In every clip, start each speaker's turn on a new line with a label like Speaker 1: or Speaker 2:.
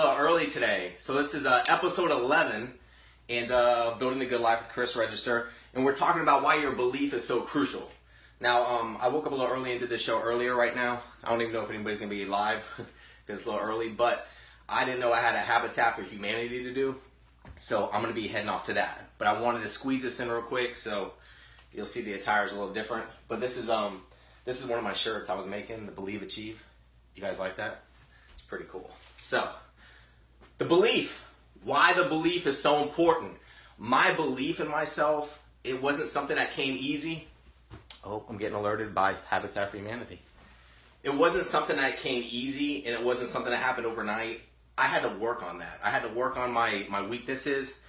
Speaker 1: Early today. So this is episode 11 and Building the Good Life with Chris Register, and we're talking about why your belief is so crucial. Now, I woke up a little early and did this show earlier right now. I don't even know if anybody's going to be live because it's a little early, but I didn't know I had a Habitat for Humanity to do, so I'm going to be heading off to that. But I wanted to squeeze this in real quick, so you'll see the attire is a little different. But this is one of my shirts I was making, the Believe Achieve. You guys like that? It's pretty cool. So, the belief. Why the belief is so important. My belief in myself, it wasn't something that came easy. Oh, I'm getting alerted by Habitat for Humanity. It wasn't something that came easy, and it wasn't something that happened overnight. I had to work on that. I had to work on my weaknesses,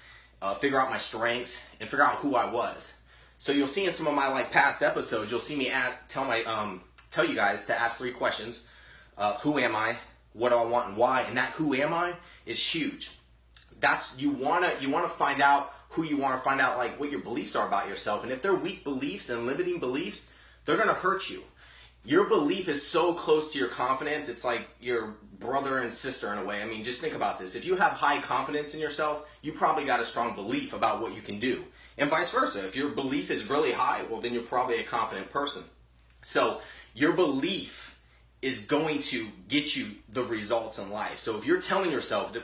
Speaker 1: figure out my strengths, and figure out who I was. So you'll see in some of my past episodes, you'll see me tell you guys to ask 3 questions. Who am I? What do I want and why? And that who am I is huge. You wanna find out who you are, find out what your beliefs are about yourself. And if they're weak beliefs and limiting beliefs, they're gonna hurt you. Your belief is so close to your confidence, it's like your brother and sister in a way. I mean, just think about this. If you have high confidence in yourself, you probably got a strong belief about what you can do. And vice versa. If your belief is really high, well, then you're probably a confident person. So your belief is going to get you the results in life. So if you're telling yourself,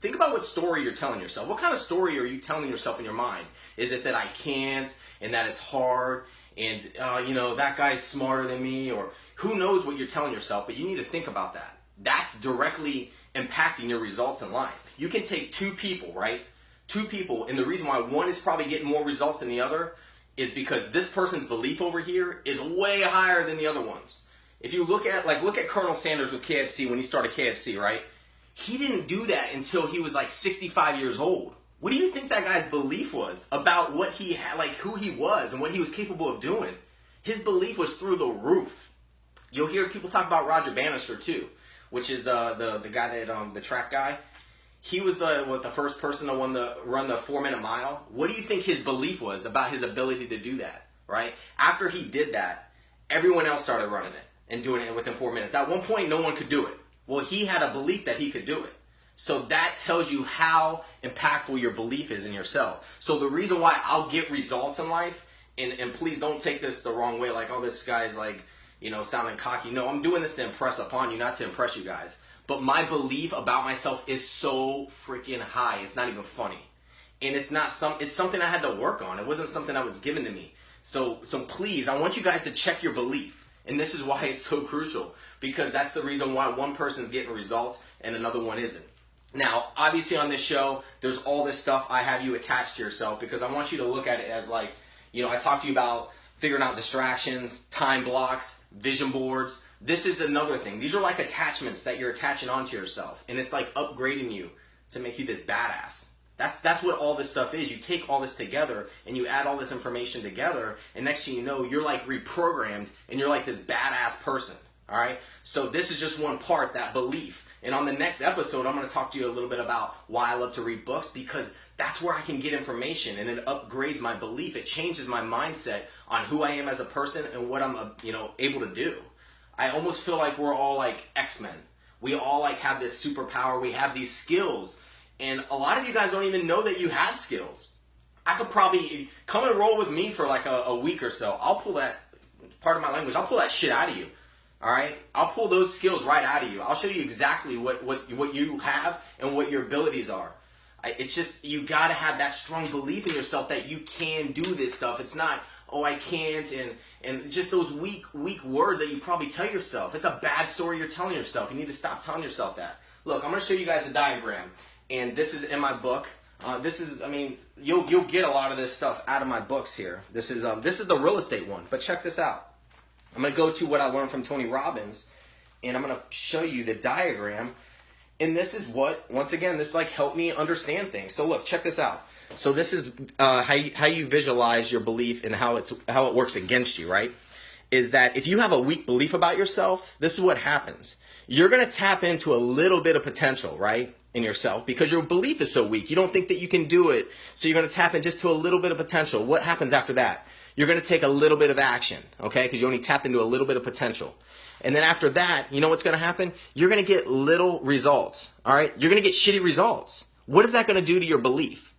Speaker 1: think about what story you're telling yourself. What kind of story are you telling yourself in your mind? Is it that I can't, and that it's hard, and that guy's smarter than me, or who knows what you're telling yourself? But you need to think about that. That's directly impacting your results in life. You can take 2 people, right? 2 people, and the reason why one is probably getting more results than the other is because this person's belief over here is way higher than the other one's. If you look at Colonel Sanders with KFC when he started KFC, right? He didn't do that until he was 65 years old. What do you think that guy's belief was about what he had, who he was and what he was capable of doing? His belief was through the roof. You'll hear people talk about Roger Bannister too, which is the guy that the track guy. He was the first person to run the 4-minute mile. What do you think his belief was about his ability to do that, right? After he did that, everyone else started running it and doing it within 4 minutes. At one point, no one could do it. Well, he had a belief that he could do it. So that tells you how impactful your belief is in yourself. So the reason why I'll get results in life, and please don't take this the wrong way, oh, this guy's sounding cocky. No, I'm doing this to impress upon you, not to impress you guys. But my belief about myself is so freaking high. It's not even funny. And it's something I had to work on. It wasn't something that was given to me. So please, I want you guys to check your belief. And this is why it's so crucial, because that's the reason why one person's getting results and another one isn't. Now, obviously on this show, there's all this stuff I have you attached to yourself, because I want you to look at it as I talked to you about figuring out distractions, time blocks, vision boards. This is another thing. These are attachments that you're attaching onto yourself, and it's upgrading you to make you this badass. That's what all this stuff is. You take all this together and you add all this information together, and next thing you know, you're reprogrammed and you're this badass person. All right? So this is just one part, that belief. And on the next episode, I'm going to talk to you a little bit about why I love to read books, because that's where I can get information, and it upgrades my belief. It changes my mindset on who I am as a person and what I'm able to do. I almost feel like we're all X-Men. We all have this superpower. We have these skills. And a lot of you guys don't even know that you have skills. I could probably come and roll with me for a week or so. I'll pull that, part of my language, I'll pull that shit out of you. All right? I'll pull those skills right out of you. I'll show you exactly what you have and what your abilities are. It's just, you got to have that strong belief in yourself that you can do this stuff. It's not, oh, I can't, and just those weak words that you probably tell yourself. It's a bad story you're telling yourself. You need to stop telling yourself that. Look, I'm going to show you guys a diagram. And this is in my book. You'll get a lot of this stuff out of my books here. This is the real estate one. But check this out. I'm going to go to what I learned from Tony Robbins, and I'm going to show you the diagram. And this is what, once again, this helped me understand things. So look, check this out. So this is how you visualize your belief and how it works against you, right? Is that if you have a weak belief about yourself, this is what happens. You're going to tap into a little bit of potential, right, in yourself, because your belief is so weak. You don't think that you can do it, so you're going to tap in just to a little bit of potential. What happens after that? You're going to take a little bit of action, okay, because you only tapped into a little bit of potential. And then after that, you know what's going to happen? You're going to get little results, all right? You're going to get shitty results. What is that going to do to your belief?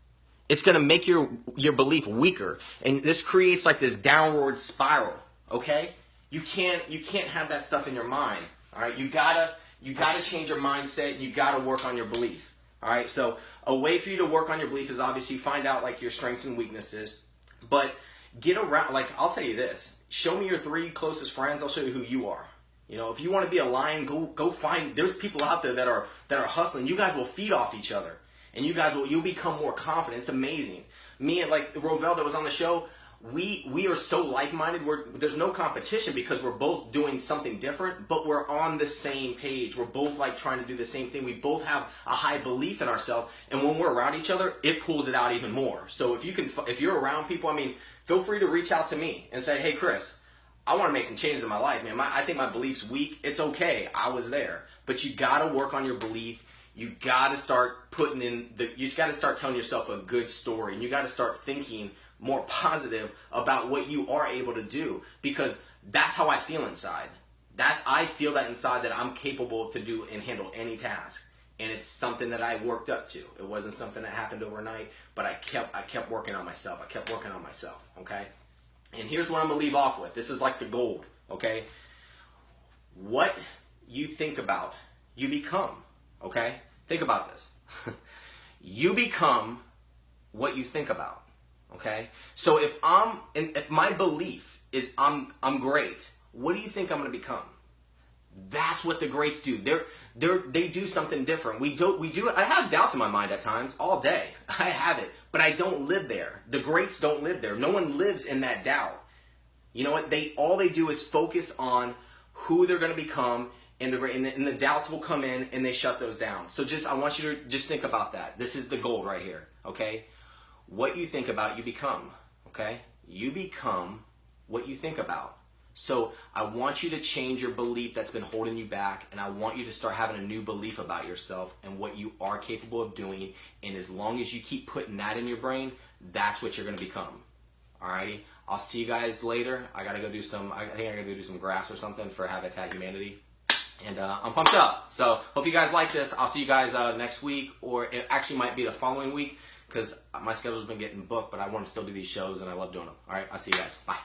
Speaker 1: It's going to make your belief weaker. And this creates like this downward spiral, okay? You can't have that stuff in your mind, all right? You gotta change your mindset. You gotta work on your belief, all right? So a way for you to work on your belief is obviously find out like your strengths and weaknesses, but get around, like I'll tell you this, show me your 3 closest friends, I'll show you who you are. You know, if you want to be a lion, go find, there's people out there that are hustling. You guys will feed off each other, and you'll become more confident. It's amazing. Me and like Rovell that was on the show, we are so like-minded. There's no competition because we're both doing something different, but we're on the same page. We're both like trying to do the same thing. We both have a high belief in ourselves, and when we're around each other, it pulls it out even more. So if you're around people, I mean, feel free to reach out to me and say, hey, Chris, I want to make some changes in my life, man. I think my belief's weak. It's okay. I was there. But you got to work on your belief. You got to start you got to start telling yourself a good story. And you got to start thinking more positive about what you are able to do, because that's how I feel inside. I feel that inside, that I'm capable to do and handle any task. And it's something that I worked up to. It wasn't something that happened overnight, but I kept working on myself. I kept working on myself, okay? And here's what I'm going to leave off with. This is like the gold, okay? What you think about, you become, okay? Think about this. You become what you think about, okay? So if my belief is I'm great, what do you think I'm going to become? That's what the greats do. They do something different. We do. I have doubts in my mind at times, all day. I have it, but I don't live there. The greats don't live there. No one lives in that doubt. You know what? All they do is focus on who they're going to become, and the doubts will come in, and they shut those down. So I want you to just think about that. This is the gold right here. Okay, what you think about, you become. Okay, you become what you think about. So I want you to change your belief that's been holding you back, and I want you to start having a new belief about yourself and what you are capable of doing. And as long as you keep putting that in your brain, that's what you're going to become. Alrighty, I'll see you guys later. I gotta go do some. I think I gotta go do some grass or something for Habitat Humanity, and I'm pumped up. So hope you guys like this. I'll see you guys next week, or it actually might be the following week, because my schedule's been getting booked, but I want to still do these shows and I love doing them. All right, I'll see you guys. Bye.